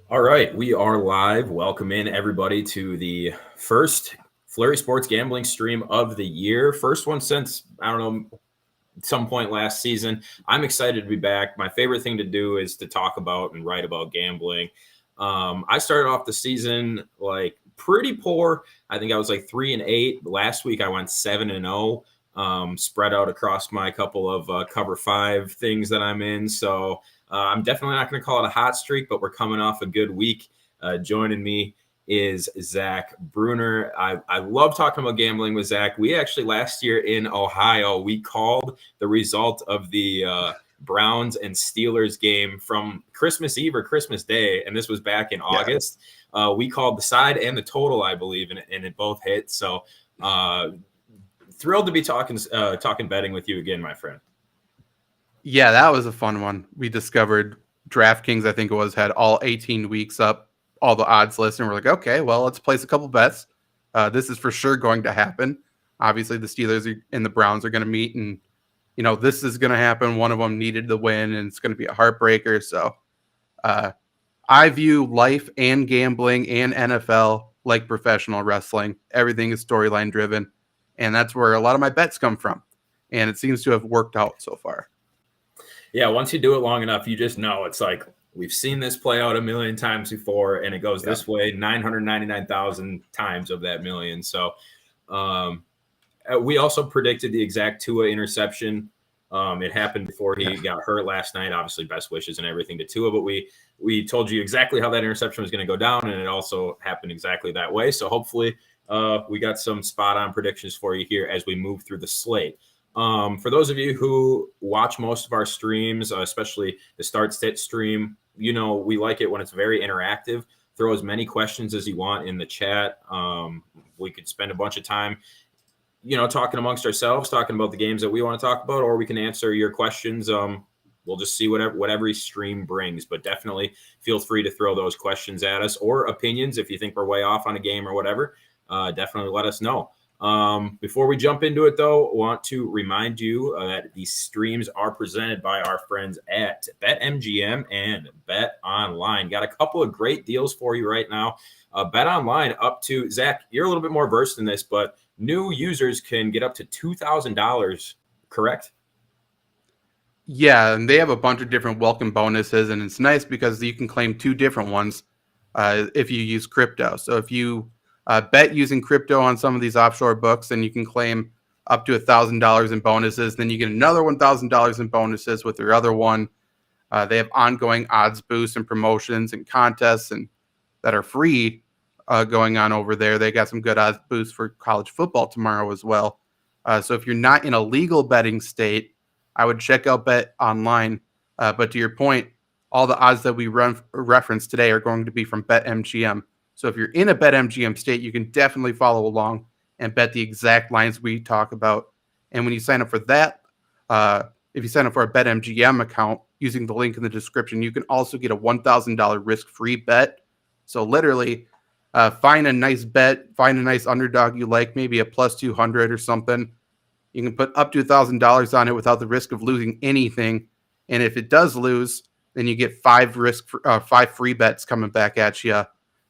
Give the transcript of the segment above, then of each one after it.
All right, we are live. Welcome in everybody to the first Flurry Sports gambling stream of the year. First one since, I don't know, some point last season. I'm excited to be back. My favorite thing to do is to talk about and write about gambling. I started off the season like pretty poor. I think I was like 3-8. Last week I went 7-0, spread out across my couple of cover five things that I'm in. So I'm definitely not going to call it a hot streak, but we're coming off a good week. Joining me is Zach Bruner. I love talking about gambling with Zach. We actually last year in Ohio, we called the result of the Browns and Steelers game from Christmas Eve or Christmas Day, and this was back in August. We called the side and the total, I believe, and it both hit. So thrilled to be talking betting with you again, my friend. Yeah, that was a fun one. We discovered DraftKings, I think it was, had all 18 weeks up, all the odds list, and we're like, okay, well, let's place a couple bets. This is for sure going to happen. Obviously, the Steelers and the Browns are going to meet, and this is going to happen. One of them needed the win, and it's going to be a heartbreaker. So, I view life and gambling and NFL like professional wrestling. Everything is storyline driven, and that's where a lot of my bets come from. And it seems to have worked out so far. Yeah, once you do it long enough, you just know it's like we've seen this play out a million times before, and it goes this way 999,000 times of that million. So we also predicted the exact Tua interception. It happened before he got hurt last night. Obviously, best wishes and everything to Tua, but we told you exactly how that interception was going to go down, and it also happened exactly that way. So hopefully we got some spot-on predictions for you here as we move through the slate. For those of you who watch most of our streams, especially the start-sit stream, we like it when it's very interactive. Throw as many questions as you want in the chat. We could spend a bunch of time, talking amongst ourselves, talking about the games that we want to talk about, or we can answer your questions. We'll just see what every stream brings, but definitely feel free to throw those questions at us or opinions if you think we're way off on a game or whatever. Definitely let us know. Before we jump into it, though, I want to remind you that these streams are presented by our friends at BetMGM and Bet Online. Got a couple of great deals for you right now. Bet Online up to, Zach, you're a little bit more versed in this, but new users can get up to $2,000, correct? Yeah, and they have a bunch of different welcome bonuses, and it's nice because you can claim two different ones if you use crypto. So if you bet using crypto on some of these offshore books, then you can claim up to $1,000 in bonuses. Then you get another $1,000 in bonuses with your other one. They have ongoing odds boosts and promotions and contests and that are free going on over there. They got some good odds boosts for college football tomorrow as well. So if you're not in a legal betting state, I would check out Bet Online. But to your point, all the odds that we reference today are going to be from BetMGM. So if you're in a BetMGM state, you can definitely follow along and bet the exact lines we talk about. And when you sign up for that, if you sign up for a BetMGM account using the link in the description, you can also get a $1,000 risk-free bet. So literally, find a nice bet, find a nice underdog you like, maybe a plus 200 or something. You can put up to $1,000 on it without the risk of losing anything. And if it does lose, then you get five free bets coming back at you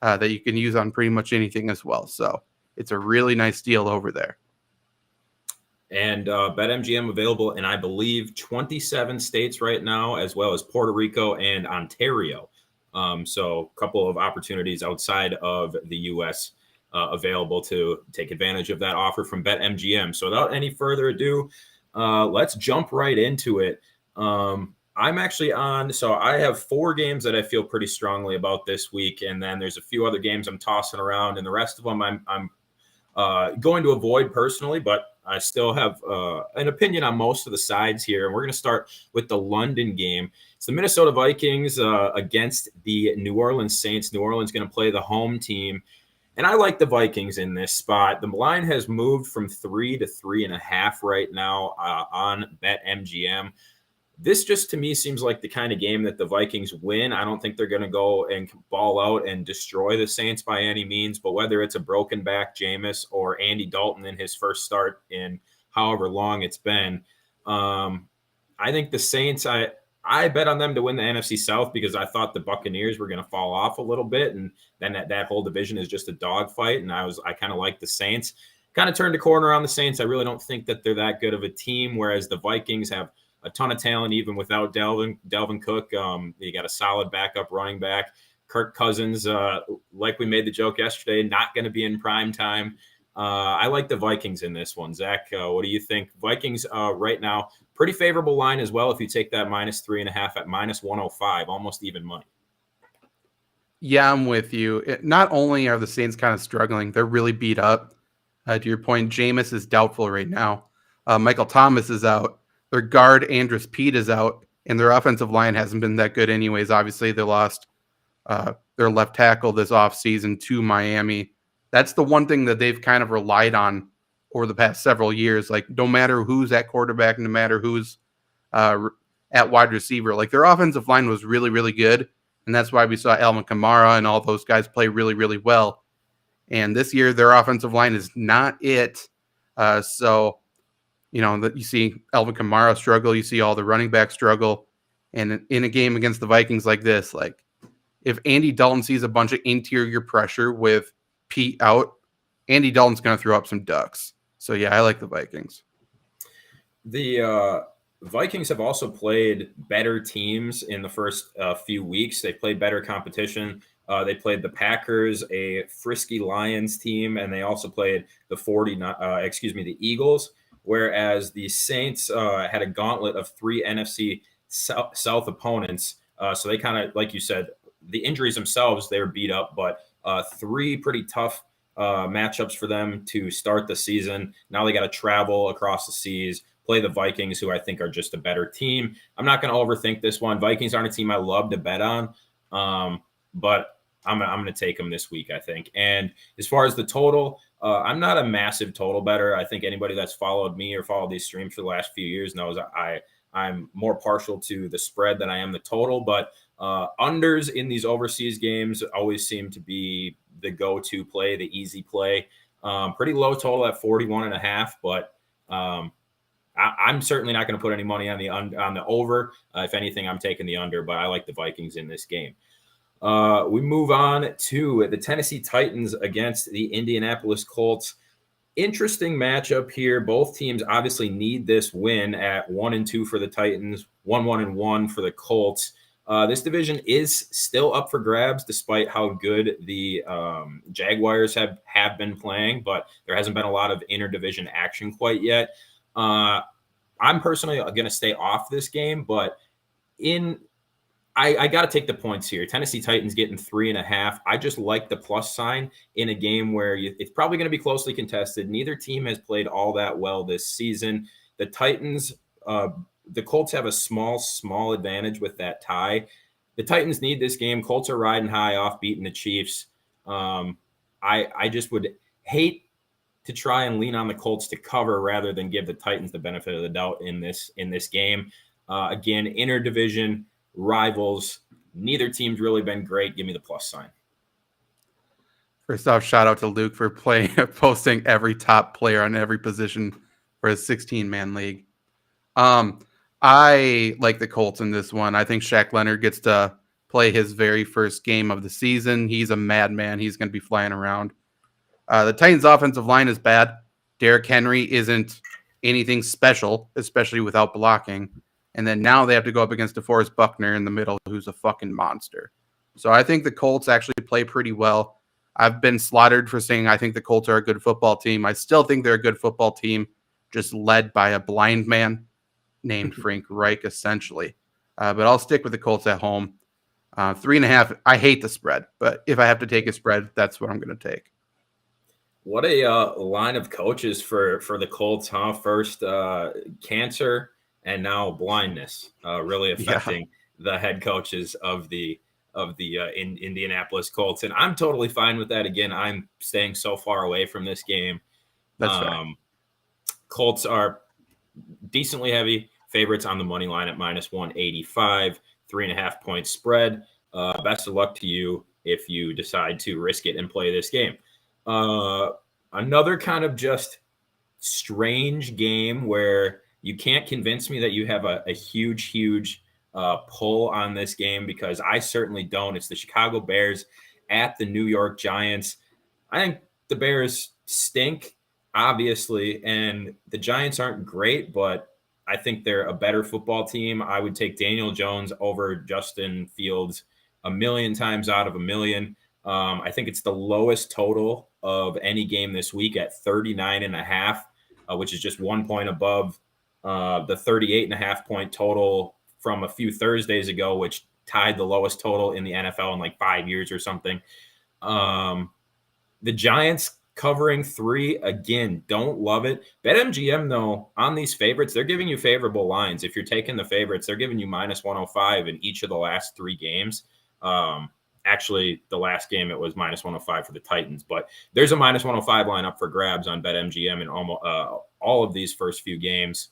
that you can use on pretty much anything as well. So it's a really nice deal over there. And BetMGM available in, I believe, 27 states right now, as well as Puerto Rico and Ontario. So a couple of opportunities outside of the U.S. Available to take advantage of that offer from BetMGM. So without any further ado, let's jump right into it. I'm actually on, so I have 4 games that I feel pretty strongly about this week, and then there's a few other games I'm tossing around, and the rest of them I'm going to avoid personally, but I still have an opinion on most of the sides here. And we're going to start with the London game. It's the Minnesota Vikings against the New Orleans Saints. New Orleans going to play the home team. And I like the Vikings in this spot. The line has moved from 3 to 3.5 right now on BetMGM. This just to me seems like the kind of game that the Vikings win. I don't think they're going to go and ball out and destroy the Saints by any means, but whether it's a broken back Jameis or Andy Dalton in his first start in however long it's been, I think the Saints, I I bet on them to win the NFC South because I thought the Buccaneers were going to fall off a little bit, and then that whole division is just a dogfight. And I kind of like the Saints. Kind of turned a corner on the Saints. I really don't think that they're that good of a team, whereas the Vikings have a ton of talent even without Dalvin Cook. You got a solid backup running back. Kirk Cousins, like we made the joke yesterday, not going to be in prime time. I like the Vikings in this one. Zach, what do you think? Vikings right now, pretty favorable line as well if you take that -3.5 at -105, almost even money. Yeah, I'm with you. Not only are the Saints kind of struggling, they're really beat up. To your point, Jameis is doubtful right now. Michael Thomas is out. Their guard, Andrus Peat, is out. And their offensive line hasn't been that good anyways. Obviously, they lost their left tackle this offseason to Miami. That's the one thing that they've kind of relied on over the past several years. Like, no matter who's at quarterback, no matter who's at wide receiver, like their offensive line was really, really good. And that's why we saw Alvin Kamara and all those guys play really, really well. And this year, their offensive line is not it. So, you know, that you see Alvin Kamara struggle, you see all the running backs struggle. And in a game against the Vikings like this, like if Andy Dalton sees a bunch of interior pressure with Pete out, Andy Dalton's going to throw up some ducks. So, yeah, I like the Vikings. The Vikings have also played better teams in the first few weeks. They played better competition. They played the Packers, a frisky Lions team, and they also played the Eagles. Whereas the Saints had a gauntlet of 3 NFC South opponents. So they kind of, like you said, the injuries themselves, they were beat up, but 3 pretty tough matchups for them to start the season. Now they got to travel across the seas, play the Vikings, who I think are just a better team. I'm not going to overthink this one. Vikings aren't a team I love to bet on, but I'm going to take them this week, I think. And as far as the total, I'm not a massive total bettor. I think anybody that's followed me or followed these streams for the last few years knows I'm more partial to the spread than I am the total. But unders in these overseas games always seem to be the go-to play, the easy play. Pretty low total at 41.5, but I'm certainly not going to put any money on the over. If anything, I'm taking the under, but I like the Vikings in this game. We move on to the Tennessee Titans against the Indianapolis Colts. Interesting matchup here. Both teams obviously need this win at 1-2 for the Titans, 1-1 for the Colts. This division is still up for grabs, despite how good the Jaguars have been playing, but there hasn't been a lot of interdivision action quite yet. I'm personally going to stay off this game, but I got to take the points here. Tennessee Titans getting 3.5. I just like the plus sign in a game where it's probably going to be closely contested. Neither team has played all that well this season. The Titans, the Colts have a small advantage with that tie. The Titans need this game. Colts are riding high off beating the Chiefs. I just would hate to try and lean on the Colts to cover rather than give the Titans the benefit of the doubt in this game. Again, interdivision rivals. Neither team's really been great. Give me the plus sign. First off, shout out to Luke for posting every top player on every position for his 16-man league. I like the Colts in this one. I think Shaq Leonard gets to play his very first game of the season. He's a madman. He's going to be flying around. The Titans' offensive line is bad. Derrick Henry isn't anything special, especially without blocking. And then now they have to go up against DeForest Buckner in the middle, who's a fucking monster. So I think the Colts actually play pretty well. I've been slaughtered for saying I think the Colts are a good football team. I still think they're a good football team, just led by a blind man named Frank Reich, essentially. But I'll stick with the Colts at home. 3.5, I hate the spread. But if I have to take a spread, that's what I'm going to take. What a line of coaches for the Colts, huh? First, cancer, and now blindness, really affecting the head coaches of the Indianapolis Colts. And I'm totally fine with that. Again, I'm staying so far away from this game. That's right. Colts are decently heavy favorites on the money line at -185, 3.5 point spread. Best of luck to you if you decide to risk it and play this game. Another kind of just strange game where you can't convince me that you have a huge pull on this game because I certainly don't. It's the Chicago Bears at the New York Giants. I think the Bears stink, obviously, and the Giants aren't great, but I think they're a better football team. I would take Daniel Jones over Justin Fields a million times out of a million. I think it's the lowest total of any game this week at 39.5, which is just 1 point above the 38.5 point total from a few Thursdays ago, which tied the lowest total in the NFL in like 5 years or something. The Giants covering 3, again, don't love it. BetMGM, though, on these favorites, they're giving you favorable lines. If you're taking the favorites, they're giving you minus 105 in each of the last 3 games. Actually, the last game, it was minus 105 for the Titans. But there's a minus 105 line up for grabs on BetMGM in almost all of these first few games.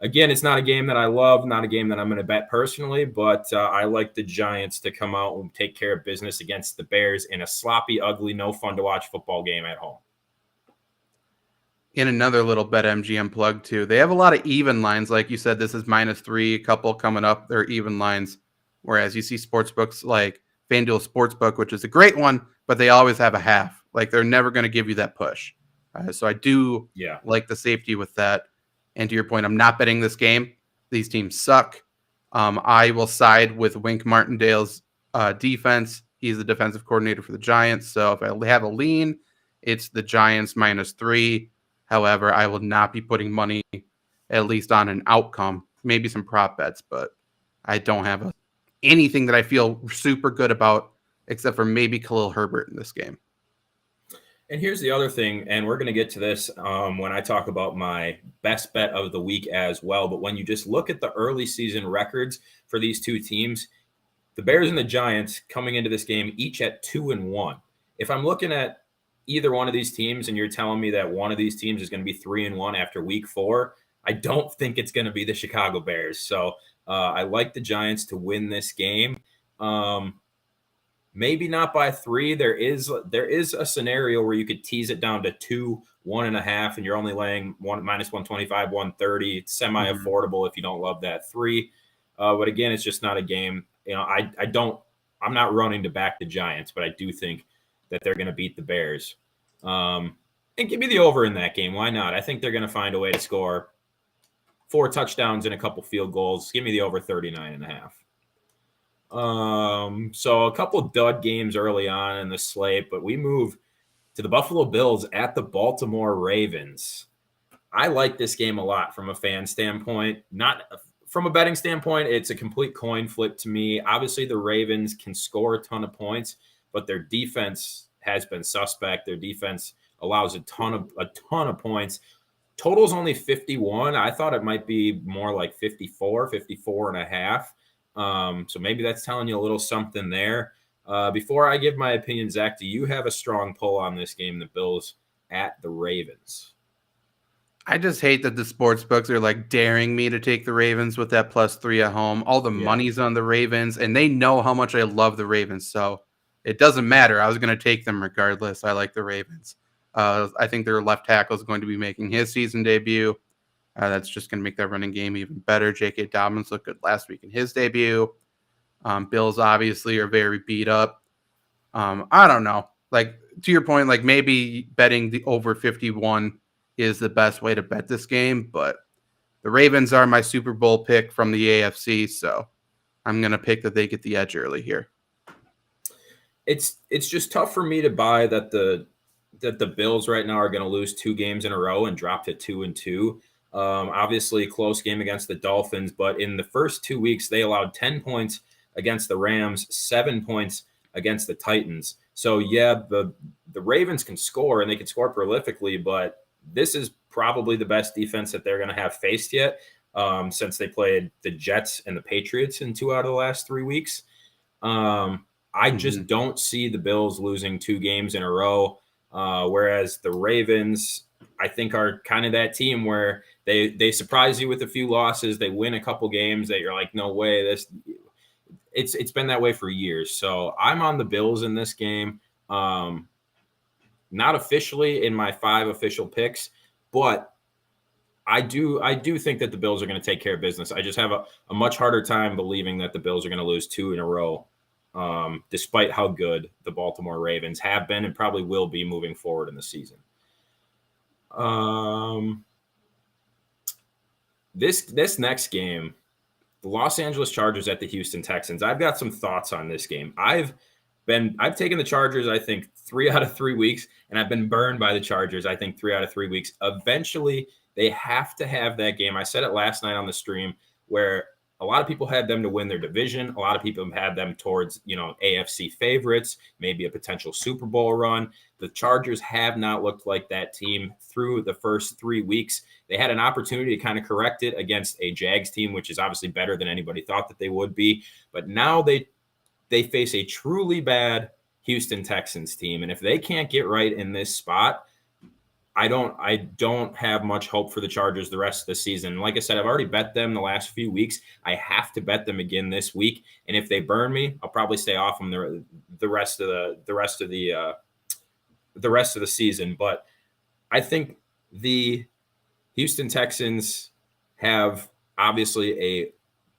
Again, it's not a game that I love, not a game that I'm going to bet personally, but I like the Giants to come out and take care of business against the Bears in a sloppy, ugly, no fun to watch football game at home. In another little BetMGM plug too, they have a lot of even lines. Like you said, this is -3, a couple coming up, they're even lines. Whereas you see sportsbooks like FanDuel Sportsbook, which is a great one, but they always have a half. Like they're never going to give you that push. So I do like the safety with that. And to your point, I'm not betting this game. These teams suck. I will side with Wink Martindale's defense. He's the defensive coordinator for the Giants. So if I have a lean, it's the Giants -3. However, I will not be putting money at least on an outcome, maybe some prop bets, but I don't have anything that I feel super good about except for maybe Khalil Herbert in this game. And here's the other thing, and we're going to get to this when I talk about my best bet of the week as well. But when you just look at the early season records for these two teams, the Bears and the Giants coming into this game each at 2-1. If I'm looking at either one of these teams and you're telling me that one of these teams is going to be 3-1 after week 4, I don't think it's going to be the Chicago Bears. So I like the Giants to win this game. Maybe not by 3. There is a scenario where you could tease it down to 2, 1.5, and you're only laying minus 125, 130. It's semi-affordable if you don't love that 3. But again, it's just not a game. You know, I'm not running to back the Giants, but I do think that they're going to beat the Bears. And give me the over in that game. Why not? I think they're going to find a way to score 4 touchdowns and a couple field goals. Give me the over 39.5. So a couple dud games early on in the slate, but we move to the Buffalo Bills at the Baltimore Ravens. I like this game a lot from a fan standpoint. Not from a betting standpoint, it's a complete coin flip to me. Obviously, the Ravens can score a ton of points, but their defense has been suspect. Their defense allows a ton of points. Total's only 51. I thought it might be more like 54.5. So maybe that's telling you a little something there. Before I give my opinion, Zach, do you have a strong pull on this game, the Bills at the Ravens? I just hate that the sports books are like daring me to take the Ravens with that +3 at home. All the money's on the Ravens, and they know how much I love the Ravens. So it doesn't matter. I was going to take them regardless. I like the Ravens. I think their left tackle is going to be making his season debut. That's just going to make that running game even better. J.K. Dobbins looked good last week in his debut. Bills obviously are very beat up. I don't know. Like, to your point, like maybe betting the over 51 is the best way to bet this game, but the Ravens are my Super Bowl pick from the AFC, so I'm going to pick that they get the edge early here. It's just tough for me to buy that the Bills right now are going to lose 2 games in a row and drop to 2-2. Obviously, close game against the Dolphins, but in the first 2 weeks, they allowed 10 points against the Rams, 7 points against the Titans. So, yeah, the Ravens can score, and they can score prolifically, but this is probably the best defense that they're going to have faced yet since they played the Jets and the Patriots in 2 out of the last 3 weeks. I just don't see the Bills losing 2 games in a row, whereas the Ravens, I think, are kind of that team where they surprise you with a few losses. They win a couple games that you're like, no way. It's been that way for years. So I'm on the Bills in this game. Not officially in my 5 official picks, but I do think that the Bills are going to take care of business. I just have a much harder time believing that the Bills are going to lose 2 in a row, despite how good the Baltimore Ravens have been and probably will be moving forward in the season. This next game, the Los Angeles Chargers at the Houston Texans. I've got some thoughts on this game. I've taken the Chargers, I think, 3 out of 3 weeks, and I've been burned by the Chargers, I think, 3 out of 3 weeks. Eventually, they have to have that game. I said it last night on the stream where a lot of people had them to win their division. A lot of people had them towards, AFC favorites, maybe a potential Super Bowl run. The Chargers have not looked like that team through the first 3 weeks. They had an opportunity to kind of correct it against a Jags team, which is obviously better than anybody thought that they would be. But now they face a truly bad Houston Texans team. And if they can't get right in this spot, I don't have much hope for the Chargers the rest of the season. Like I said, I've already bet them the last few weeks. I have to bet them again this week. And if they burn me, I'll probably stay off them the rest of the season. But I think the Houston Texans have obviously a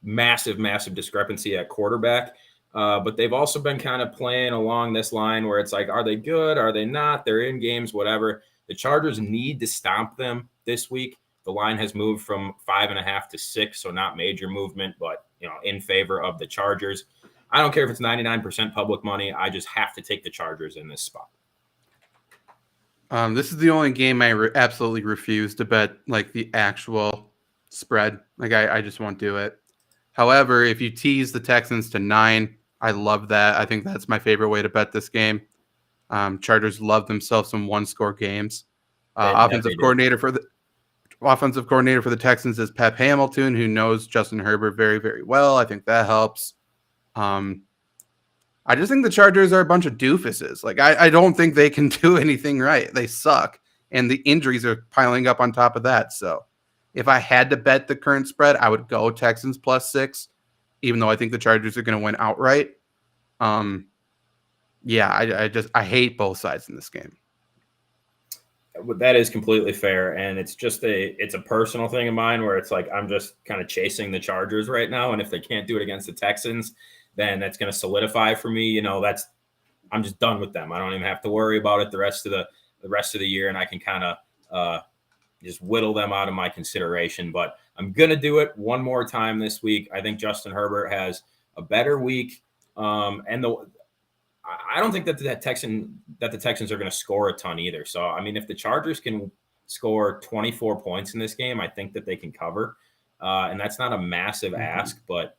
massive, massive discrepancy at quarterback. But they've also been kind of playing along this line where it's like, are they good? Are they not? They're in games, whatever. The Chargers need to stomp them this week. The line has moved from 5.5 to 6, so not major movement, but in favor of the Chargers. I don't care if it's 99% public money. I just have to take the Chargers in this spot. This is the only game I absolutely refuse to bet like the actual spread. Like I just won't do it. However, if you tease the Texans to 9, I love that. I think that's my favorite way to bet this game. Chargers love themselves some one-score games. Offensive coordinator for the Texans is Pep Hamilton, who knows Justin Herbert very, very well. I think that helps. I just think the Chargers are a bunch of doofuses. Like I don't think they can do anything right. They suck, and the injuries are piling up on top of that. So if I had to bet the current spread, I would go Texans +6, even though I think the Chargers are going to win outright. I hate both sides in this game. That is completely fair, and it's a personal thing of mine where it's like I'm just kind of chasing the Chargers right now, and if they can't do it against the Texans, then that's going to solidify for me. I'm just done with them. I don't even have to worry about it the rest of the year, and I can kind of just whittle them out of my consideration. But I'm going to do it one more time this week. I think Justin Herbert has a better week, I don't think that the Texans are going to score a ton either. So, I mean, if the Chargers can score 24 points in this game, I think that they can cover. And that's not a massive ask, but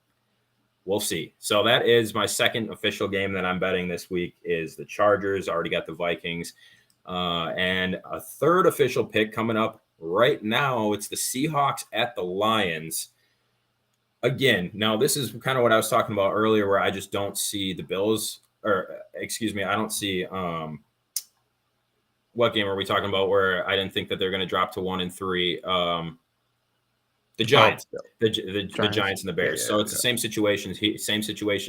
we'll see. So that is my second official game that I'm betting this week is the Chargers. Already got the Vikings. And a third official pick coming up right now. It's the Seahawks at the Lions. Again, now this is kind of what I was talking about earlier where I just don't see the Bills – I don't see what game are we talking about where I didn't think that they're going to drop to 1-3. The Giants, the Giants and the Bears. So it's the same situation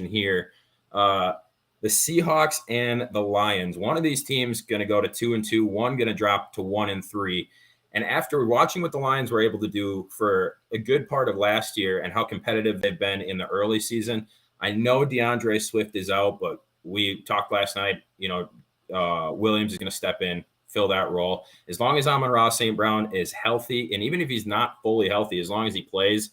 here. The Seahawks and the Lions. One of these teams going to go to 2-2. One going to drop to 1-3. And after watching what the Lions were able to do for a good part of last year and how competitive they've been in the early season, I know DeAndre Swift is out, but we talked last night, Williams is going to step in, fill that role. As long as Amon-Ra St. Brown is healthy, and even if he's not fully healthy, as long as he plays,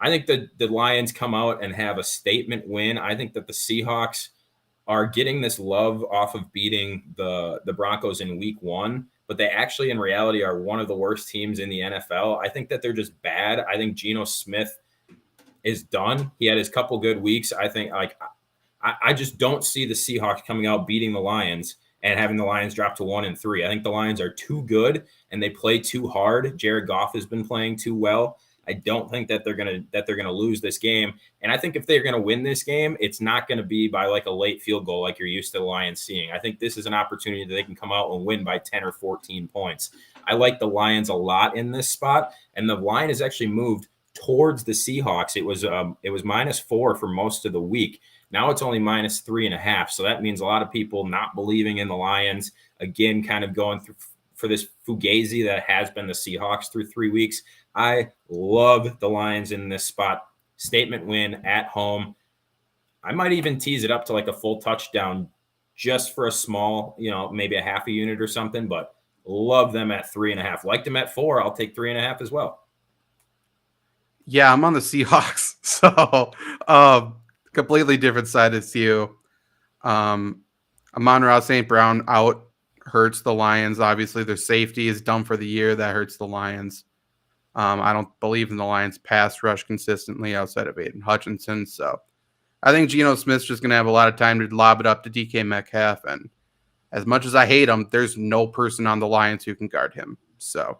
I think that the Lions come out and have a statement win. I think that the Seahawks are getting this love off of beating the Broncos in week 1, but they actually in reality are one of the worst teams in the NFL. I think that they're just bad. I think Geno Smith is done. He had his couple good weeks. I think I just don't see the Seahawks coming out beating the Lions and having the Lions drop to 1-3. I think the Lions are too good and they play too hard. Jared Goff has been playing too well. I don't think that they're gonna lose this game. And I think if they're gonna win this game, it's not gonna be by like a late field goal like you're used to the Lions seeing. I think this is an opportunity that they can come out and win by 10 or 14 points. I like the Lions a lot in this spot, and the line has actually moved towards the Seahawks. It was -4 for most of the week. Now it's only -3.5. So that means a lot of people not believing in the Lions, again, kind of going for this fugazi that has been the Seahawks through 3 weeks. I love the Lions in this spot. Statement win at home. I might even tease it up to like a full touchdown just for a small, maybe a half a unit or something, but love them at 3.5. Liked them at 4. I'll take 3.5 as well. Yeah, I'm on the Seahawks. So completely different side as you. Amon-Ra St. Brown out hurts the Lions. Obviously, their safety is done for the year. That hurts the Lions. I don't believe in the Lions pass rush consistently outside of Aiden Hutchinson. So I think Geno Smith's just going to have a lot of time to lob it up to DK Metcalf. And as much as I hate him, there's no person on the Lions who can guard him. So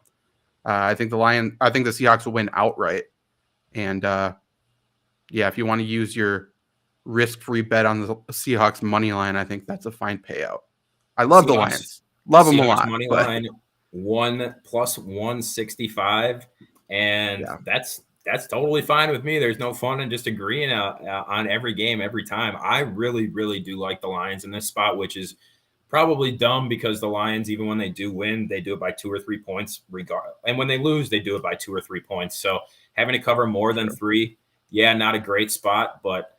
I think the Seahawks will win outright. And if you want to use your risk-free bet on the Seahawks money line, I think that's a fine payout. I love the Lions. Love them a lot. Money line 1 plus 165, and that's totally fine with me. There's no fun in just agreeing on every game every time. I really, really do like the Lions in this spot, which is probably dumb because the Lions, even when they do win, they do it by 2 or 3 points regardless. And when they lose, they do it by 2 or 3 points. So having to cover more than 3, not a great spot, but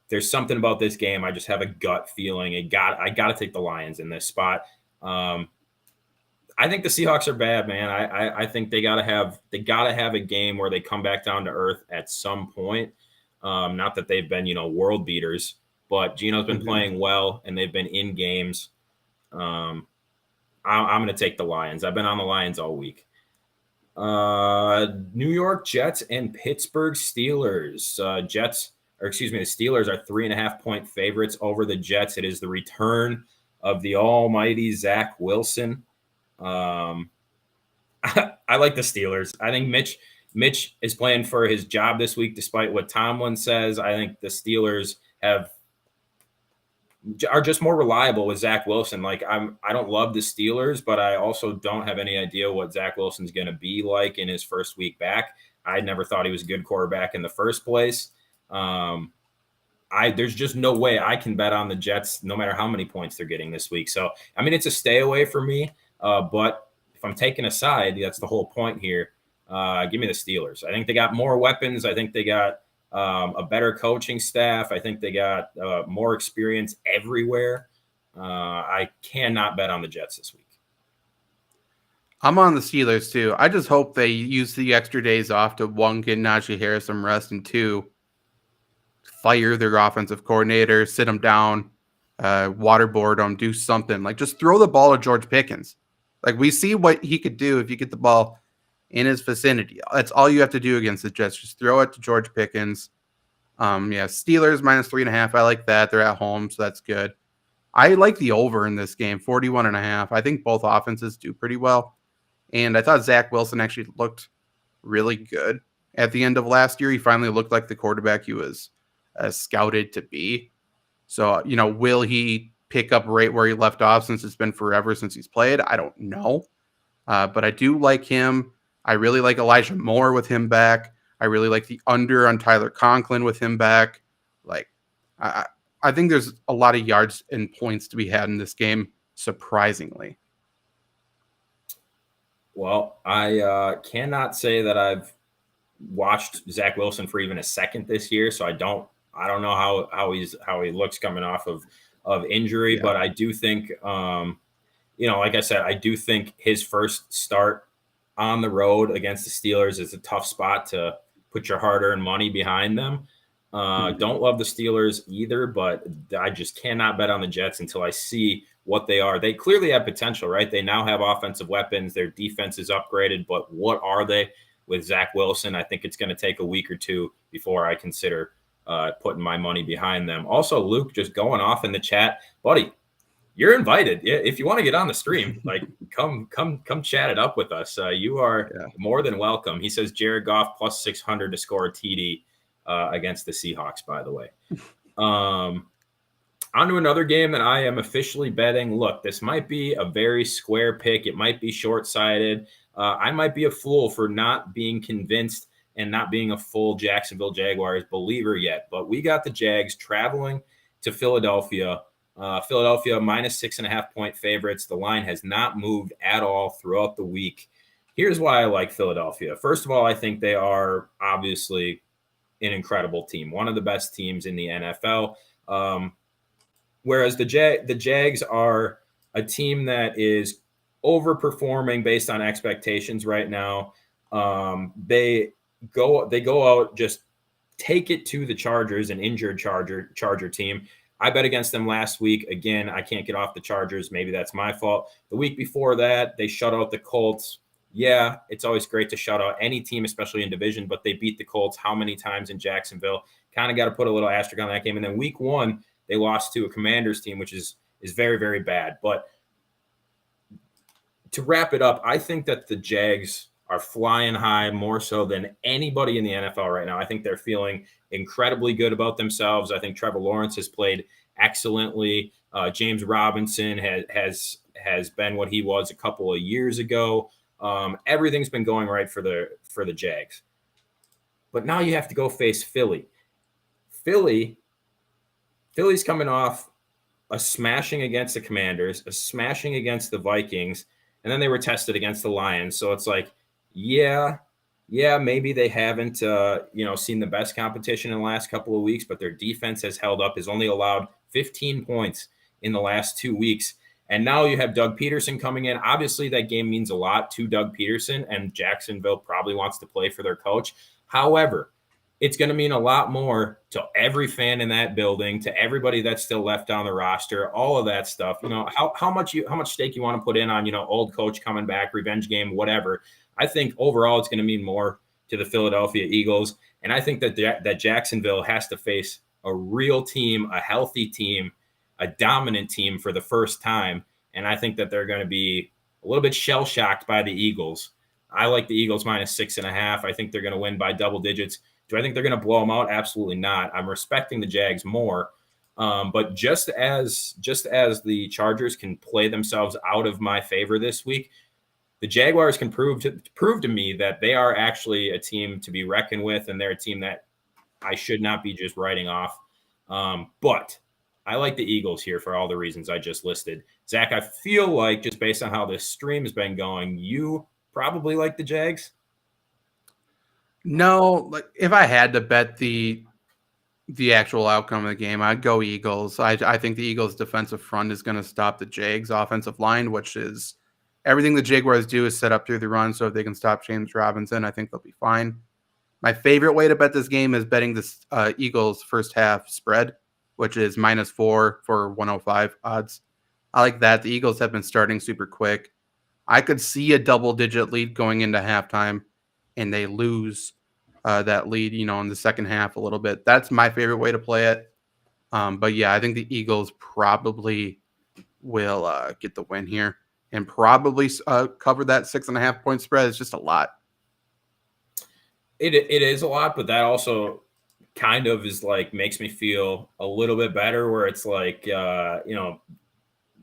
there's something about this game. I just have a gut feeling. I got to take the Lions in this spot. I think the Seahawks are bad, man. I think they gotta have a game where they come back down to earth at some point. Not that they've been, world beaters, but Geno's been playing well and they've been in games. I'm going to take the Lions. I've been on the Lions all week. New York Jets and Pittsburgh Steelers. The Steelers are 3.5-point favorites over the Jets. It is the return of the almighty Zach Wilson. I like the Steelers. I think Mitch is playing for his job this week, despite what Tomlin says. I think the Steelers are just more reliable with Zach Wilson. I don't love the Steelers, but I also don't have any idea what Zach Wilson's going to be like in his first week back. I never thought he was a good quarterback in the first place. There's just no way I can bet on the Jets, no matter how many points they're getting this week. So, it's a stay away for me. But if I'm taking a side, that's the whole point here. Give me the Steelers. I think they got more weapons. I think they got a better coaching staff. I think they got more experience everywhere. I cannot bet on the Jets this week. I'm on the Steelers too. I just hope they use the extra days off to 1, get Najee Harris some rest, and 2, fire their offensive coordinator, sit them down, waterboard them, do something. Just throw the ball to George Pickens. We see what he could do if you get the ball in his vicinity. That's all you have to do against the Jets. Just throw it to George Pickens. Steelers minus 3.5. I like that. They're at home, so that's good. I like the over in this game, 41.5. I think both offenses do pretty well. And I thought Zach Wilson actually looked really good at the end of last year. He finally looked like the quarterback he was scouted to be. So, will he pick up right where he left off, since it's been forever since he's played? I don't know. But I do like him. I really like Elijah Moore with him back. I really like the under on Tyler Conklin with him back. I think there's a lot of yards and points to be had in this game, surprisingly. Well, I cannot say that I've watched Zach Wilson for even a second this year, so I don't know how he looks coming off of injury, but I do think, like I said, I do think his first start on the road against the Steelers is a tough spot to put your hard-earned money behind them. Don't love the Steelers either, but I just cannot bet on the Jets until I see what they are. They clearly have potential, right? They now have offensive weapons. Their defense is upgraded, but what are they with Zach Wilson? I think it's going to take a week or two before I consider putting my money behind them. Also, Luke just going off in the chat, buddy, you're invited. If you want to get on the stream, come chat it up with us. You are more than welcome. He says Jared Goff plus 600 to score a TD against the Seahawks, by the way. On to another game that I am officially betting. Look, this might be a very square pick. It might be short-sighted. I might be a fool for not being convinced and not being a full Jacksonville Jaguars believer yet. But we got the Jags traveling to Philadelphia. Philadelphia minus 6.5-point favorites. The line has not moved at all throughout the week. Here's why I like Philadelphia. First of all, I think they are obviously an incredible team, one of the best teams in the NFL. Whereas the Jags are a team that is overperforming based on expectations right now. They go out, just take it to the Chargers, an injured Charger team. I bet against them last week. Again, I can't get off the Chargers. Maybe that's my fault. The week before that, they shut out the Colts. Yeah, it's always great to shut out any team, especially in division, but they beat the Colts how many times in Jacksonville? Kind of got to put a little asterisk on that game. And then week one, they lost to a Commanders team, which is very, very bad. But to wrap it up, I think that the Jags are flying high more so than anybody in the NFL right now. I think they're feeling incredibly good about themselves. I think Trevor Lawrence has played excellently. James Robinson has been what he was a couple of years ago. Everything's been going right for the Jags. But now you have to go face Philly. Philly's coming off a smashing against the Commanders, a smashing against the Vikings, and then they were tested against the Lions. So it's like, yeah, maybe they haven't, seen the best competition in the last couple of weeks, but their defense has held up, has only allowed 15 points in the last 2 weeks. And now you have Doug Peterson coming in. Obviously, that game means a lot to Doug Peterson, and Jacksonville probably wants to play for their coach. However, it's going to mean a lot more to every fan in that building, to everybody that's still left on the roster, all of that stuff. How much stake you want to put in on, old coach coming back, revenge game, whatever. I think overall it's going to mean more to the Philadelphia Eagles. And I think that Jacksonville has to face a real team, a healthy team, a dominant team for the first time. And I think that they're going to be a little bit shell-shocked by the Eagles. I like the Eagles minus 6.5. I think they're going to win by double digits. Do I think they're going to blow them out? Absolutely not. I'm respecting the Jags more. But just as the Chargers can play themselves out of my favor this week, the Jaguars can prove to me that they are actually a team to be reckoned with, and they're a team that I should not be just writing off. But I like the Eagles here for all the reasons I just listed. Zach, I feel like just based on how this stream has been going, you probably like the Jags. No, like if I had to bet the actual outcome of the game, I'd go Eagles. I think the Eagles' defensive front is going to stop the Jags' offensive line, which is everything the Jaguars do is set up through the run. So if they can stop James Robinson, I think they'll be fine. My favorite way to bet this game is betting this Eagles first half spread, which is -4 for 105 odds. I like that. The Eagles have been starting super quick. I could see a double-digit lead going into halftime, and they lose that lead, in the second half a little bit. That's my favorite way to play it. But yeah, I think the Eagles probably will get the win here and probably cover that 6.5-point spread. It's just a lot. It is a lot, but that also kind of is like makes me feel a little bit better. Where it's like,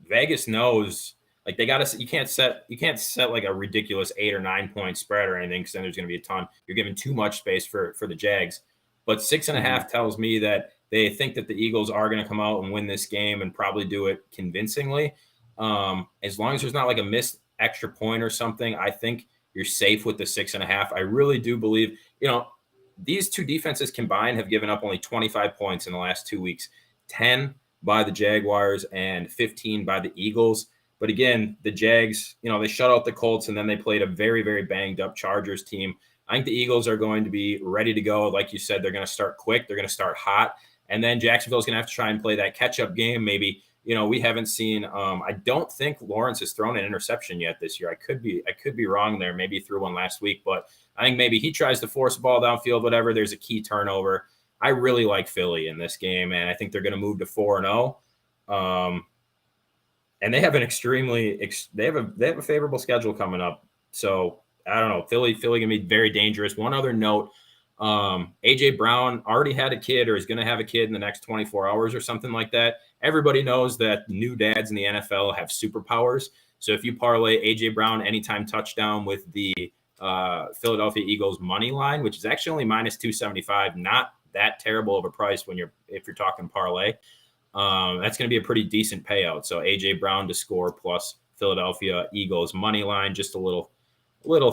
Vegas knows. Like you can't set like a ridiculous 8 or 9 point spread or anything, because then there's going to be a ton. You're giving too much space for the Jags. But 6.5 tells me that they think that the Eagles are going to come out and win this game and probably do it convincingly. As long as there's not like a missed extra point or something, I think you're safe with the 6.5. I really do believe, these two defenses combined have given up only 25 points in the last 2 weeks, 10 by the Jaguars and 15 by the Eagles. But again, the Jags, they shut out the Colts, and then they played a very, very banged up Chargers team. I think the Eagles are going to be ready to go. Like you said, they're going to start quick. They're going to start hot. And then Jacksonville's going to have to try and play that catch-up game. Maybe, we haven't seen I don't think Lawrence has thrown an interception yet this year. I could be wrong there. Maybe he threw one last week. But I think maybe he tries to force the ball downfield, whatever. There's a key turnover. I really like Philly in this game, and I think they're going to move to 4-0. And they have a favorable schedule coming up. So I don't know. Philly gonna be very dangerous. One other note: AJ Brown already had a kid, or is going to have a kid in the next 24 hours or something like that. Everybody knows that new dads in the NFL have superpowers. So if you parlay AJ Brown anytime touchdown with the Philadelphia Eagles money line, which is actually only -275, not that terrible of a price if you're talking parlay. That's going to be a pretty decent payout. So A.J. Brown to score plus Philadelphia Eagles money line, just a little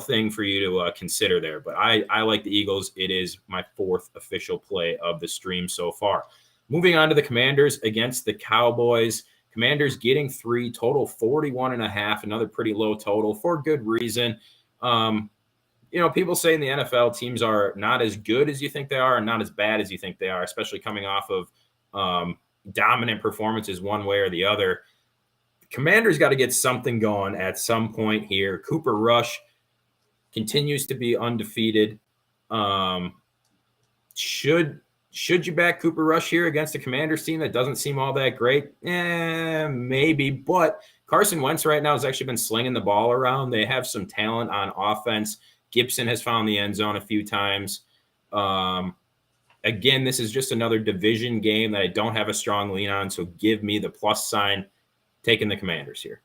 thing for you to consider there. But I like the Eagles. It is my fourth official play of the stream so far. Moving on to the Commanders against the Cowboys. Commanders getting 3, total 41.5, another pretty low total for good reason. People say in the NFL teams are not as good as you think they are and not as bad as you think they are, especially coming off of dominant performances one way or the other. Commanders got to get something going at some point here. Cooper Rush continues to be undefeated. Should you back Cooper Rush here against a Commanders team that doesn't seem all that great? Maybe. But Carson Wentz right now has actually been slinging the ball around. They have some talent on offense. Gibson has found the end zone a few times. Again, this is just another division game that I don't have a strong lean on, so give me the plus sign, taking the Commanders here.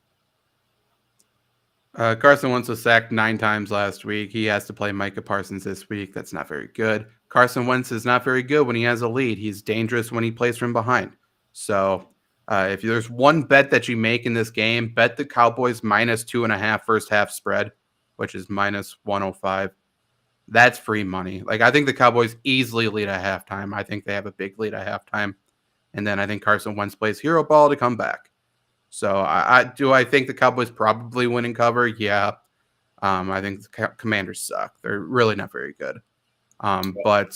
Carson Wentz was sacked 9 times last week. He has to play Micah Parsons this week. That's not very good. Carson Wentz is not very good when he has a lead. He's dangerous when he plays from behind. So if there's one bet that you make in this game, bet the Cowboys -2.5 first half spread, which is -105. That's free money. Like, I think the Cowboys easily lead at halftime. I think they have a big lead at halftime. And then I think Carson Wentz plays hero ball to come back. So I think the Cowboys probably win and cover? Yeah. I think the Commanders suck. They're really not very good. But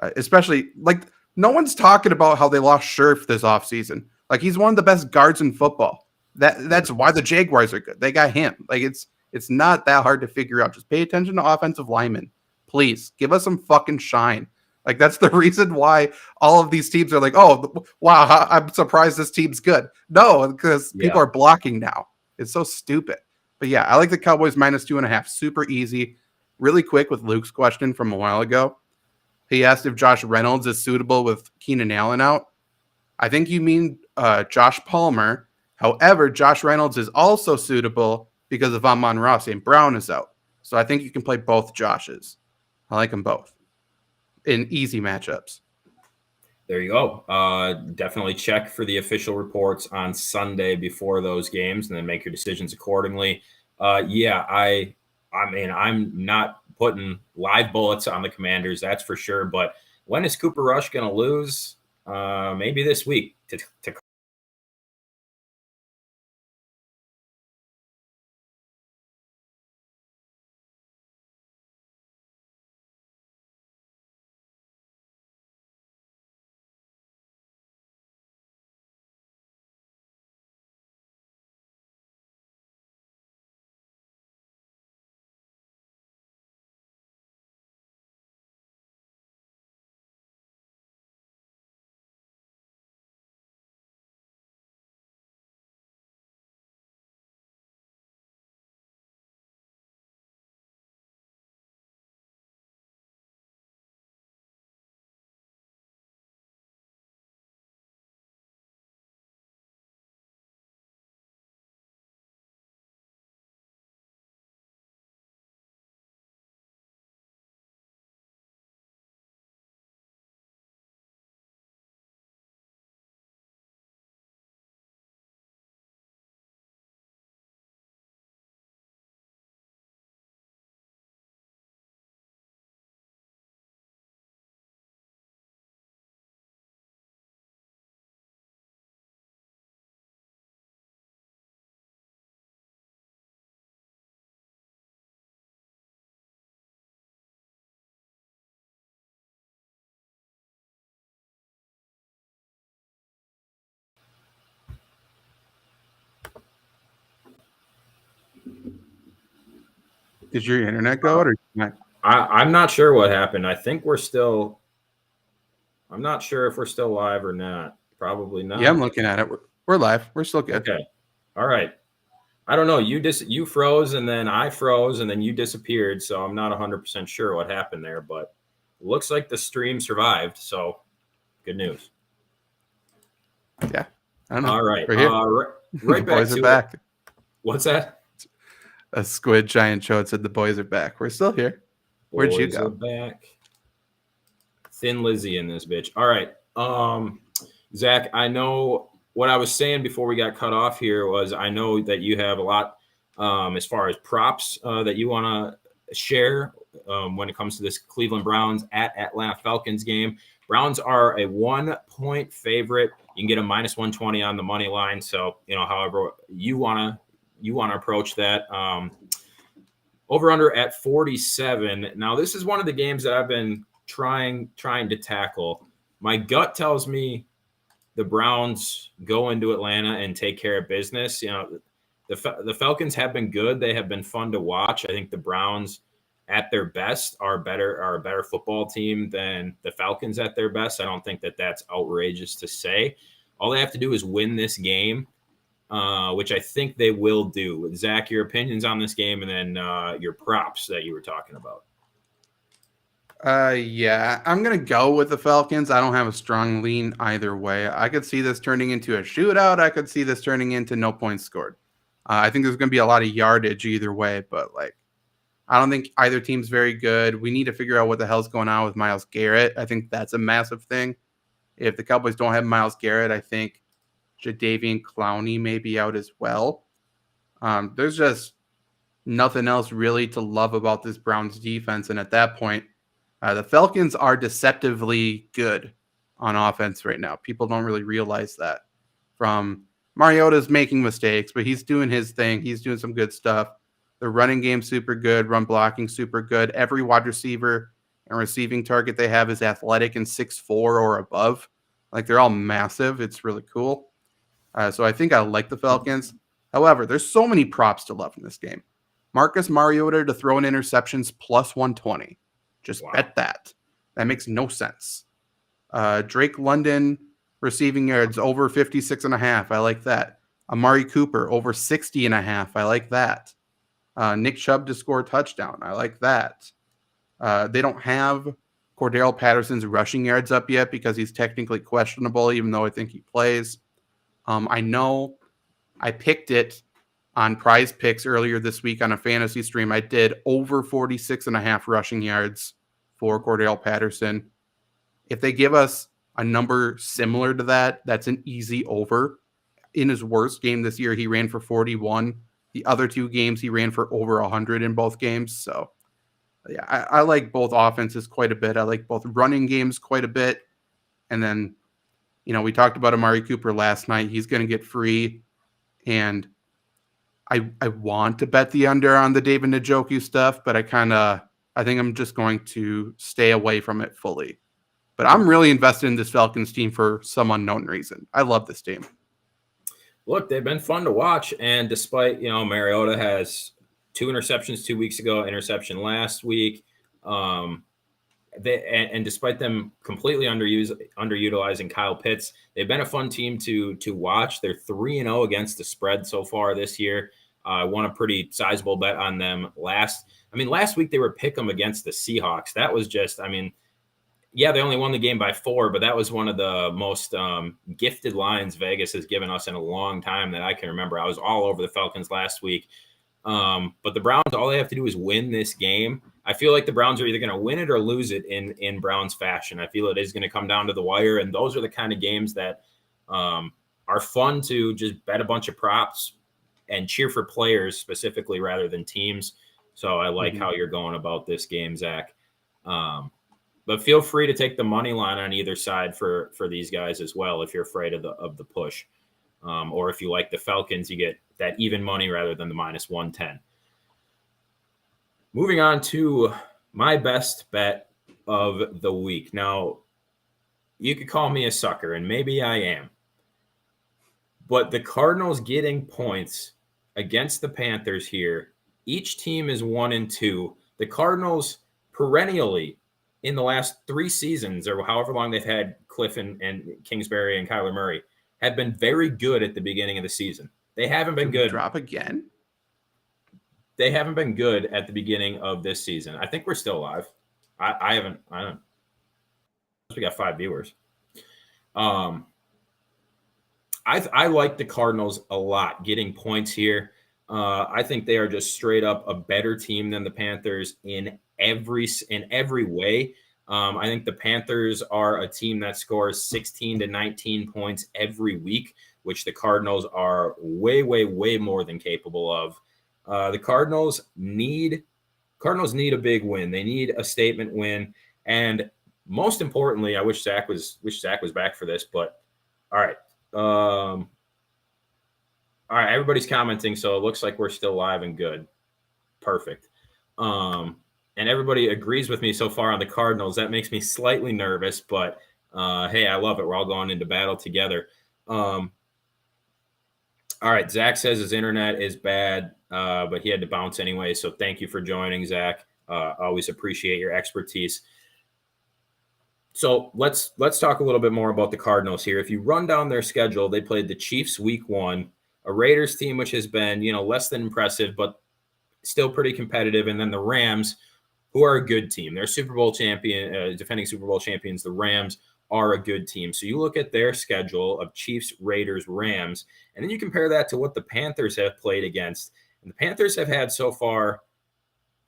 especially, like, no one's talking about how they lost Scherf this offseason. Like, he's one of the best guards in football. That's why the Jaguars are good. They got him. Like, it's not that hard to figure out. Just pay attention to offensive linemen. Please, give us some fucking shine. Like, that's the reason why all of these teams are like, oh, wow, I'm surprised this team's good. No, because people are blocking now. It's so stupid. But yeah, I like the Cowboys -2.5. Super easy. Really quick with Luke's question from a while ago. He asked if Josh Reynolds is suitable with Keenan Allen out. I think you mean Josh Palmer. However, Josh Reynolds is also suitable because of Amon-Ra St. Brown is out. So I think you can play both Joshes. I like them both in easy matchups. There you go. Definitely check for the official reports on Sunday before those games and then make your decisions accordingly. I mean, I'm not putting live bullets on the Commanders, that's for sure. But when is Cooper Rush going to lose? Maybe this week to Did your internet go out or not? I'm not sure what happened. I think I'm not sure if we're still live or not. Probably not. Yeah, I'm looking at it. We're live. We're still good. Okay. All right. I don't know. You froze and then I froze and then you disappeared. So I'm not 100% sure what happened there, but looks like the stream survived. So good news. Yeah. I don't know. All right. We're here. Right back boys to are back. it. What's that? A squid giant showed said the boys are back. We're still here. Where'd you go? Back. Thin Lizzy in this bitch. All right. Zach, I know what I was saying before we got cut off here was I know that you have a lot as far as props that you want to share when it comes to this Cleveland Browns at Atlanta Falcons game. Browns are a 1-point favorite. You can get a -120 on the money line. So, however you want to approach that. Over under at 47. Now, this is one of the games that I've been trying to tackle. My gut tells me the Browns go into Atlanta and take care of business. The Falcons have been good. They have been fun to watch. I think the Browns at their best are a better football team than the Falcons at their best. I don't think that that's outrageous to say. All they have to do is win this game, which I think they will do. Zach, your opinions on this game, and then your props that you were talking about. Yeah, I'm going to go with the Falcons. I don't have a strong lean either way. I could see this turning into a shootout. I could see this turning into no points scored. I think there's going to be a lot of yardage either way, but I don't think either team's very good. We need to figure out what the hell's going on with Myles Garrett. I think that's a massive thing. If the Cowboys don't have Myles Garrett, I think Jadeveon Clowney may be out as well. There's just nothing else really to love about this Browns defense. And at that point, the Falcons are deceptively good on offense right now. People don't really realize that. From Mariota's making mistakes, but he's doing his thing. He's doing some good stuff. The running game super good, run blocking super good. Every wide receiver and receiving target they have is athletic and 6'4" or above. They're all massive. It's really cool. So I think I like the Falcons. However, there's so many props to love in this game. Marcus Mariota to throw in interceptions +120. Just bet that. That makes no sense. Drake London receiving yards over 56.5. I like that. Amari Cooper over 60.5. I like that. Nick Chubb to score a touchdown. I like that. They don't have Cordell Patterson's rushing yards up yet because he's technically questionable, even though I think he plays. I know I picked it on Prize Picks earlier this week on a fantasy stream. I did over 46.5 rushing yards for Cordell Patterson. If they give us a number similar to that, that's an easy over. In his worst game this year, he ran for 41. The other two games, he ran for over 100 in both games. So, yeah, I like both offenses quite a bit. I like both running games quite a bit. And then, we talked about Amari Cooper last night. He's going to get free. And I want to bet the under on the David Njoku stuff, but I think I'm just going to stay away from it fully. But I'm really invested in this Falcons team for some unknown reason. I love this team. Look, they've been fun to watch, and despite Mariota has 2 interceptions 2 weeks ago, interception last week, and despite them completely underutilizing Kyle Pitts, they've been a fun team to watch. They're 3-0 against the spread so far this year. I won a pretty sizable bet on them last week. They were pick 'em against the Seahawks. That was just, yeah, they only won the game by 4, but that was one of the most gifted lines Vegas has given us in a long time that I can remember. I was all over the Falcons last week. But the Browns, all they have to do is win this game. I feel like the Browns are either going to win it or lose it in Browns fashion. I feel it is going to come down to the wire, and those are the kind of games that are fun to just bet a bunch of props and cheer for players specifically rather than teams. So I like how you're going about this game, Zach. But feel free to take the money line on either side for these guys as well if you're afraid of the push. Or if you like the Falcons, you get that even money rather than the -110. Moving on to my best bet of the week. Now, you could call me a sucker, and maybe I am. But the Cardinals getting points against the Panthers here, each team is 1-2. The Cardinals perennially in the last 3 seasons, or however long they've had Cliff and Kingsbury and Kyler Murray, have been very good at the beginning of the season. They haven't been good. Drop again? They haven't been good at the beginning of this season. I think we're still alive. I don't. We got 5 viewers. I like the Cardinals a lot getting points here. I think they are just straight up a better team than the Panthers in every way. I think the Panthers are a team that scores 16 to 19 points every week, which the Cardinals are way, way, way more than capable of. The Cardinals need a big win. They need a statement win, and most importantly, I wish Zach was back for this. But all right, all right, everybody's commenting, so it looks like we're still live and good. Perfect. And everybody agrees with me so far on the Cardinals. That makes me slightly nervous, but hey, I love it. We're all going into battle together. All right, Zach says his internet is bad, but he had to bounce anyway. So thank you for joining, Zach. Always appreciate your expertise. So let's talk a little bit more about the Cardinals here. If you run down their schedule, they played the Chiefs week 1, a Raiders team which has been less than impressive, but still pretty competitive, and then the Rams, who are a good team. They're Super Bowl champion, defending Super Bowl champions. The Rams are a good team. So you look at their schedule of Chiefs, Raiders, Rams, and then you compare that to what the Panthers have played against. And the Panthers have had so far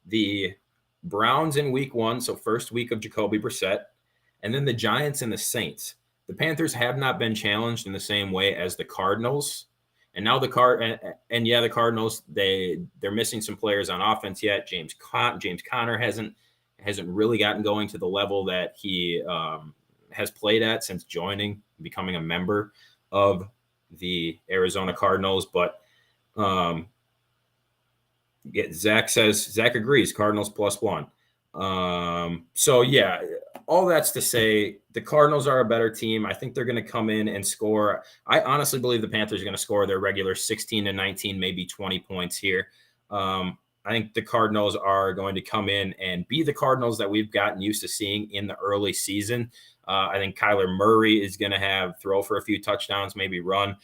the Browns in week 1, so first week of Jacoby Brissett, and then the Giants and the Saints. The Panthers have not been challenged in the same way as the Cardinals. And now the Cardinals, they're missing some players on offense yet. James Conner hasn't really gotten going to the level that he has played at since becoming a member of the Arizona Cardinals. But Zach agrees, Cardinals +1. So yeah, all that's to say the Cardinals are a better team. I think they're going to come in and score. I honestly believe the Panthers are going to score their regular 16 to 19, maybe 20 points here. I think the Cardinals are going to come in and be the Cardinals that we've gotten used to seeing in the early season. I think Kyler Murray is going to throw for a few touchdowns, maybe run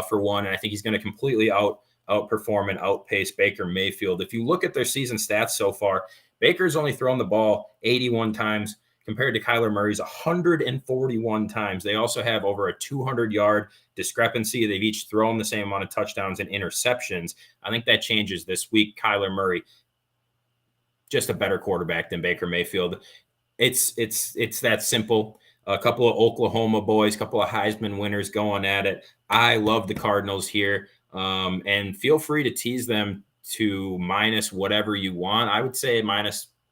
for one. And I think he's going to completely outperform and outpace Baker Mayfield. If you look at their season stats so far, Baker's only thrown the ball 81 times compared to Kyler Murray's 141 times. They also have over a 200-yard discrepancy. They've each thrown the same amount of touchdowns and interceptions. I think that changes this week. Kyler Murray, just a better quarterback than Baker Mayfield. It's that simple. A couple of Oklahoma boys, a couple of Heisman winners going at it. I love the Cardinals here, and feel free to tease them to minus whatever you want. I would say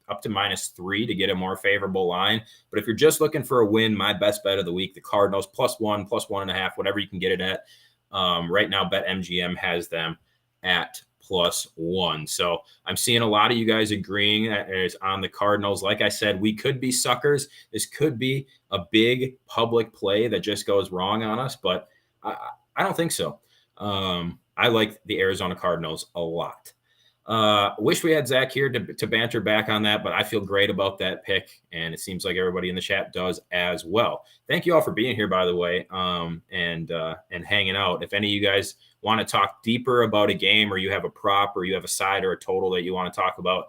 up to -3 to get a more favorable line. But if you're just looking for a win, my best bet of the week, the Cardinals +1, +1.5, whatever you can get it at. Right now, BetMGM has them at +1. So I'm seeing a lot of you guys agreeing that it's on the Cardinals. Like I said, we could be suckers. This could be a big public play that just goes wrong on us, but I don't think so. I like the Arizona Cardinals a lot. Wish we had Zach here to banter back on that, but I feel great about that pick, and it seems like everybody in the chat does as well. Thank you all for being here, by the way, and hanging out. If any of you guys want to talk deeper about a game, or you have a prop, or you have a side or a total that you want to talk about,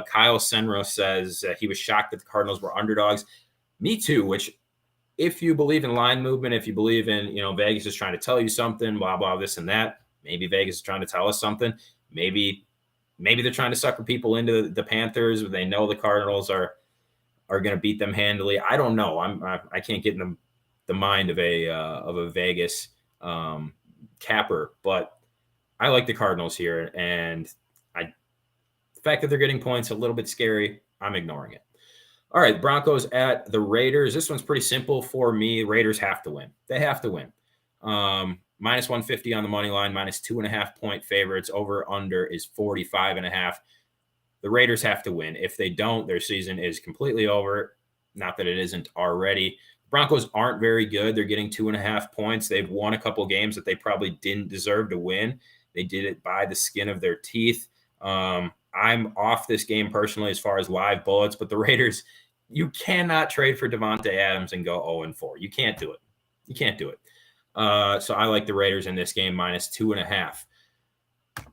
Kyle Senra says he was shocked that the Cardinals were underdogs. Me too, which if you believe in line movement, if you believe in, Vegas is trying to tell you something, blah, blah, this and that, maybe Vegas is trying to tell us something. Maybe they're trying to sucker people into the Panthers. They know the Cardinals are going to beat them handily. I don't know. I can't get in the mind of a Vegas capper, but I like the Cardinals here. And the fact that they're getting points a little bit scary, I'm ignoring it. All right, Broncos at the Raiders. This one's pretty simple for me. Raiders have to win. They have to win. -150 on the money line, -2.5 point favorites. Over under is 45.5. The Raiders have to win. If they don't, their season is completely over. Not that it isn't already. Broncos aren't very good. They're getting 2.5 points. They've won a couple games that they probably didn't deserve to win. They did it by the skin of their teeth. I'm off this game personally as far as live bullets, but the Raiders, you cannot trade for Devontae Adams and go 0-4. You can't do it. You can't do it. So I like the Raiders in this game, -2.5.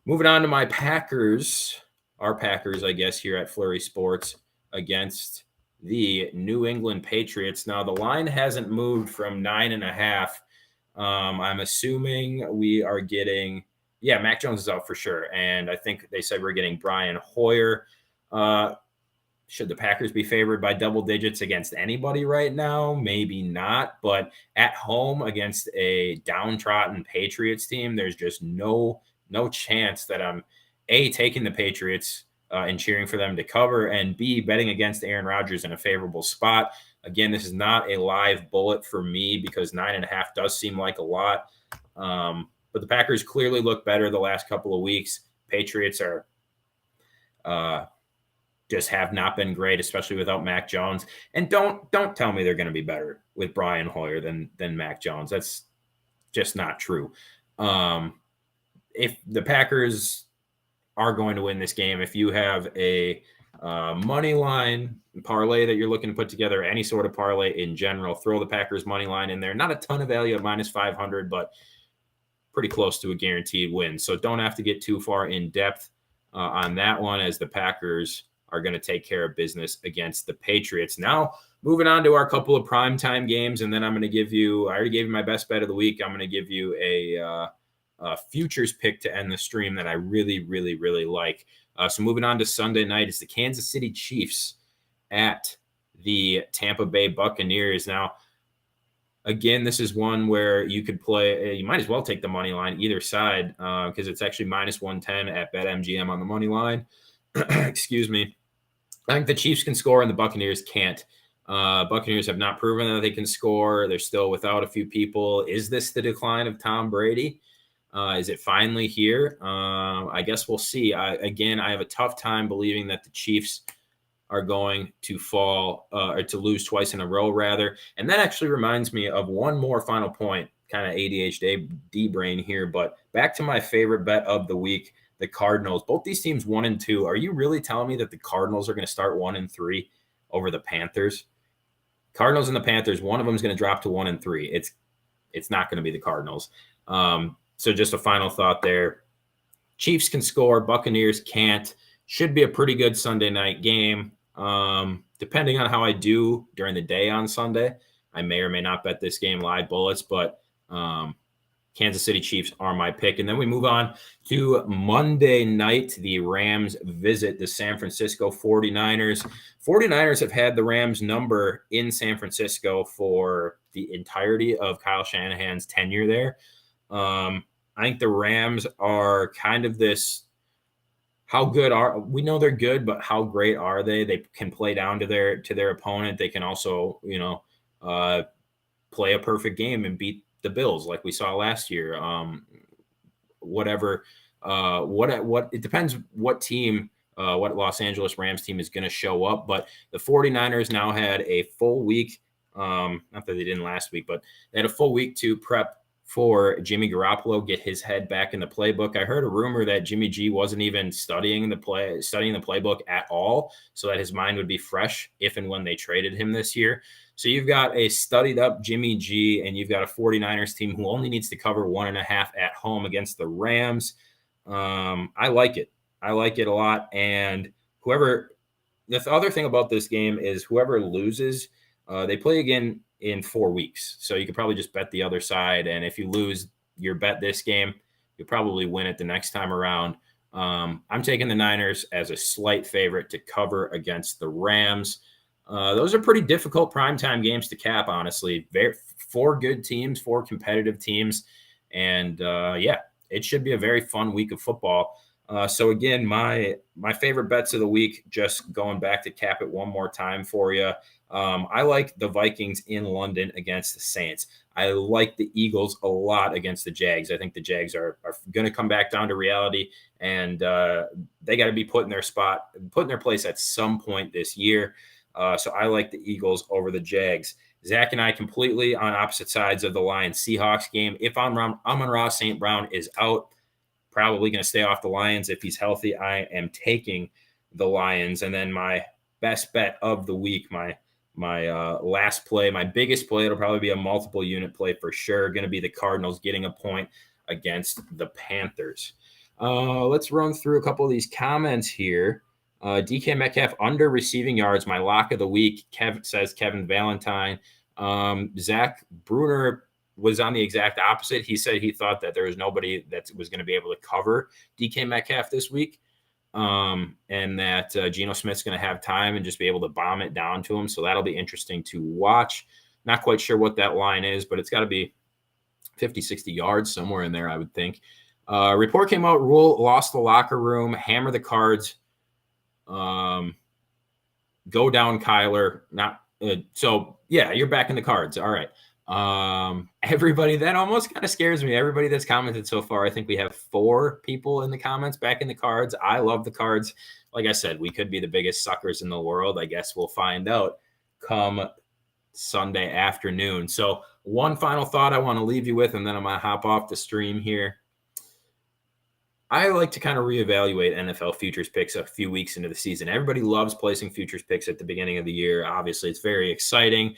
Moving on to my Packers, our Packers, I guess, here at Flurry Sports against the New England Patriots. Now, the line hasn't moved from 9.5. I'm assuming we are getting, Mac Jones is out for sure. And I think they said we're getting Brian Hoyer. Should the Packers be favored by double digits against anybody right now? Maybe not, but at home against a downtrodden Patriots team, there's just no chance that I'm taking the Patriots and cheering for them to cover, and B, betting against Aaron Rodgers in a favorable spot. Again, this is not a live bullet for me because 9.5 does seem like a lot. But the Packers clearly look better the last couple of weeks. Patriots are just have not been great, especially without Mac Jones. And don't tell me they're going to be better with Brian Hoyer than Mac Jones. That's just not true. If the Packers are going to win this game, if you have a money line parlay that you're looking to put together, any sort of parlay in general, throw the Packers money line in there. Not a ton of value at -500, but pretty close to a guaranteed win. So don't have to get too far in depth on that one, as the Packers are going to take care of business against the Patriots. Now, moving on to our couple of primetime games, and then I'm going to give you, I already gave you my best bet of the week. I'm going to give you a futures pick to end the stream that I really, really, really like. So moving on to Sunday night, it's the Kansas City Chiefs at the Tampa Bay Buccaneers. Now, again, this is one where you could play, you might as well take the money line either side because it's actually -110 at BetMGM on the money line. Excuse me. I think the Chiefs can score and the Buccaneers can't. Buccaneers have not proven that they can score. They're still without a few people. Is this the decline of Tom Brady? Is it finally here? I guess we'll see. I have a tough time believing that the Chiefs are going to fall or to lose twice in a row, rather. And that actually reminds me of one more final point, kind of ADHD brain here, but back to my favorite bet of the week, the Cardinals. Both these teams 1-2. Are you really telling me that the Cardinals are going to start 1-3 over the Panthers? Cardinals and the Panthers, one of them is going to drop to 1-3. It's not going to be the Cardinals. So just a final thought there. Chiefs can score, Buccaneers can't. Should be a pretty good Sunday night game. Depending on how I do during the day on Sunday, I may or may not bet this game live bullets, but Kansas City Chiefs are my pick. And then we move on to Monday night. The Rams visit the San Francisco 49ers. 49ers have had the Rams number in San Francisco for the entirety of Kyle Shanahan's tenure there. I think the Rams are kind of this, how good are, we know they're good, but how great are they? They can play down to their opponent. They can also, play a perfect game and beat the Bills like we saw last year. It depends what team, what Los Angeles Rams team is going to show up, but the 49ers now had a full week. Not that they didn't last week, but they had a full week to prep for Jimmy Garoppolo, get his head back in the playbook. I heard a rumor that Jimmy G wasn't even studying the playbook at all, so that his mind would be fresh if and when they traded him this year. So you've got a studied up Jimmy G, and you've got a 49ers team who only needs to cover 1.5 at home against the Rams. I like it. I like it a lot. And the other thing about this game is whoever loses, they play again in 4 weeks. So you could probably just bet the other side. And if you lose your bet this game, you'll probably win it the next time around. I'm taking the Niners as a slight favorite to cover against the Rams. Those are pretty difficult primetime games to cap, honestly. 4 good teams, 4 competitive teams. And it should be a very fun week of football. So again, my favorite bets of the week, just going back to cap it one more time for you. I like the Vikings in London against the Saints. I like the Eagles a lot against the Jags. I think the Jags are going to come back down to reality, and they got to be put in their place at some point this year. So I like the Eagles over the Jags. Zach and I completely on opposite sides of the Lions-Seahawks game. If Amon-Ra St. Brown is out, probably going to stay off the Lions. If he's healthy, I am taking the Lions. And then my best bet of the week, my last play, my biggest play, it'll probably be a multiple unit play for sure. Going to be the Cardinals getting a point against the Panthers. Let's run through a couple of these comments here. DK Metcalf under receiving yards, my lock of the week. Says Kevin Valentine. Zach Bruner was on the exact opposite. He said he thought that there was nobody that was going to be able to cover DK Metcalf this week. and that Geno Smith's going to have time and just be able to bomb it down to him. So that'll be interesting to watch. Not quite sure what that line is, but it's got to be 50, 60 yards somewhere in there, I would think. Report came out, Rule lost the locker room, hammer the Cards, go down Kyler. So, yeah, you're back in the Cards. All right. Everybody, that almost kind of scares me. Everybody that's commented so far, I think we have 4 people in the comments back in the Cards. I love the Cards. Like I said, we could be the biggest suckers in the world. I guess we'll find out come Sunday afternoon. So one final thought I want to leave you with, and then I'm going to hop off the stream here. I like to kind of reevaluate NFL futures picks a few weeks into the season. Everybody loves placing futures picks at the beginning of the year. Obviously, it's very exciting.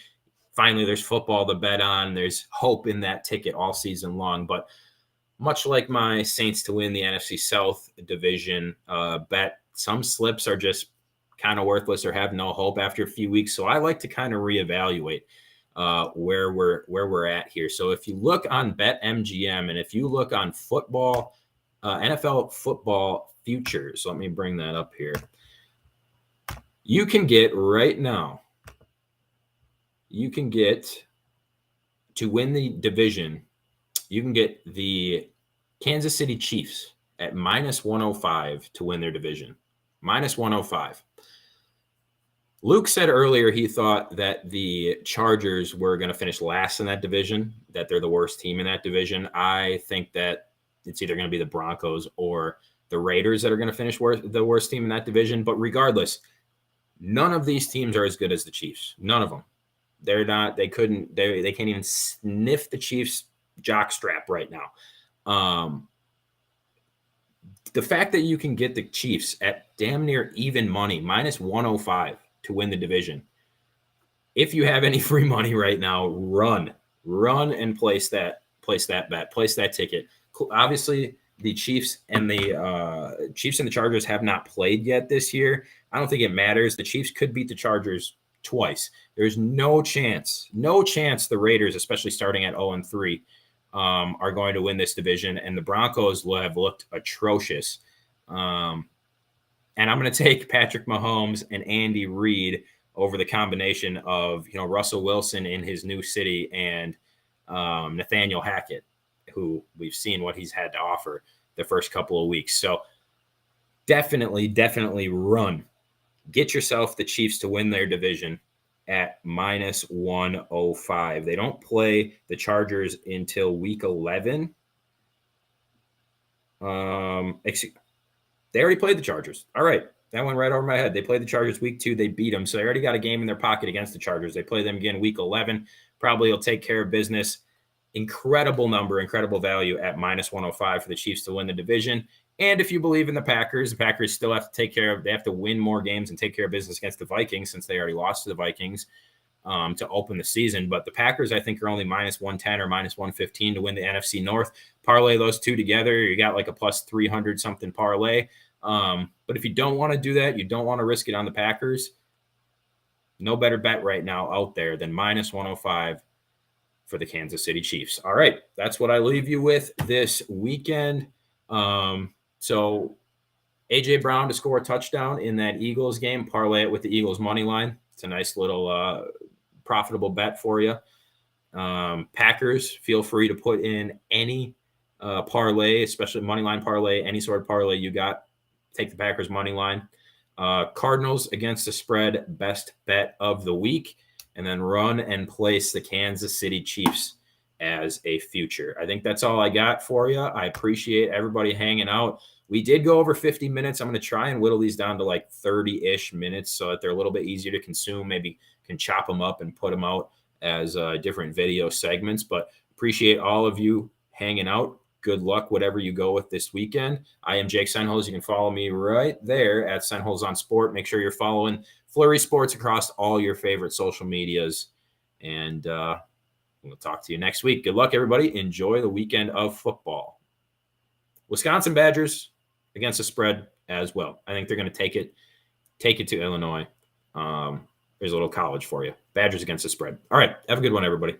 Finally, there's football to bet on. There's hope in that ticket all season long. But much like my Saints to win the NFC South division bet, some slips are just kind of worthless or have no hope after a few weeks. So I like to kind of reevaluate where we're at here. So if you look on BetMGM and if you look on football, NFL football futures, let me bring that up here. You can get right now, to win the division, you can get the Kansas City Chiefs at -105 to win their division. -105. Luke said earlier he thought that the Chargers were going to finish last in that division, that they're the worst team in that division. I think that it's either going to be the Broncos or the Raiders that are going to finish the worst team in that division. But regardless, none of these teams are as good as the Chiefs. None of them. They're not. They can't even sniff the Chiefs' jockstrap right now. The fact that you can get the Chiefs at damn near even money, -105 to win the division. If you have any free money right now, run and place that bet, place that ticket. Obviously, the Chiefs and the Chargers have not played yet this year. I don't think it matters. The Chiefs could beat the Chargers twice. There's no chance the Raiders, especially starting at 0-3, are going to win this division, and the Broncos will have looked atrocious. And I'm going to take Patrick Mahomes and Andy Reid over the combination of Russell Wilson in his new city and Nathaniel Hackett, who we've seen what he's had to offer the first couple of weeks. So definitely run. Get yourself the Chiefs to win their division at -105. They don't play the Chargers until week 11. They already played the Chargers. All right. That went right over my head. They played the Chargers week 2. They beat them. So they already got a game in their pocket against the Chargers. They play them again week 11. Probably will take care of business. Incredible number, incredible value at -105 for the Chiefs to win the division. And if you believe in the Packers still have to they have to win more games and take care of business against the Vikings, since they already lost to the Vikings to open the season. But the Packers, I think, are only -110 or -115 to win the NFC North. Parlay those two together, you got like a +300 something parlay. But if you don't want to do that, you don't want to risk it on the Packers, no better bet right now out there than -105 for the Kansas City Chiefs. All right, that's what I leave you with this weekend. So A.J. Brown to score a touchdown in that Eagles game, parlay it with the Eagles money line. It's a nice little profitable bet for you. Packers, feel free to put in any parlay, especially money line parlay, any sort of parlay you got. Take the Packers money line. Cardinals against the spread, best bet of the week. And then run and place the Kansas City Chiefs as a future. I think that's all I got for you. I appreciate everybody hanging out. We did go over 50 minutes. I'm going to try and whittle these down to like 30-ish minutes so that they're a little bit easier to consume. Maybe can chop them up and put them out as different video segments. But appreciate all of you hanging out. Good luck, whatever you go with this weekend. I am Jake Senholz. You can follow me right there at Senholz on Sport. Make sure you're following Flurry Sports across all your favorite social medias. And we'll talk to you next week. Good luck, everybody. Enjoy the weekend of football. Wisconsin Badgers against the spread as well. I think they're going to take it to Illinois. There's a little college for you. Badgers against the spread. All right. Have a good one, everybody.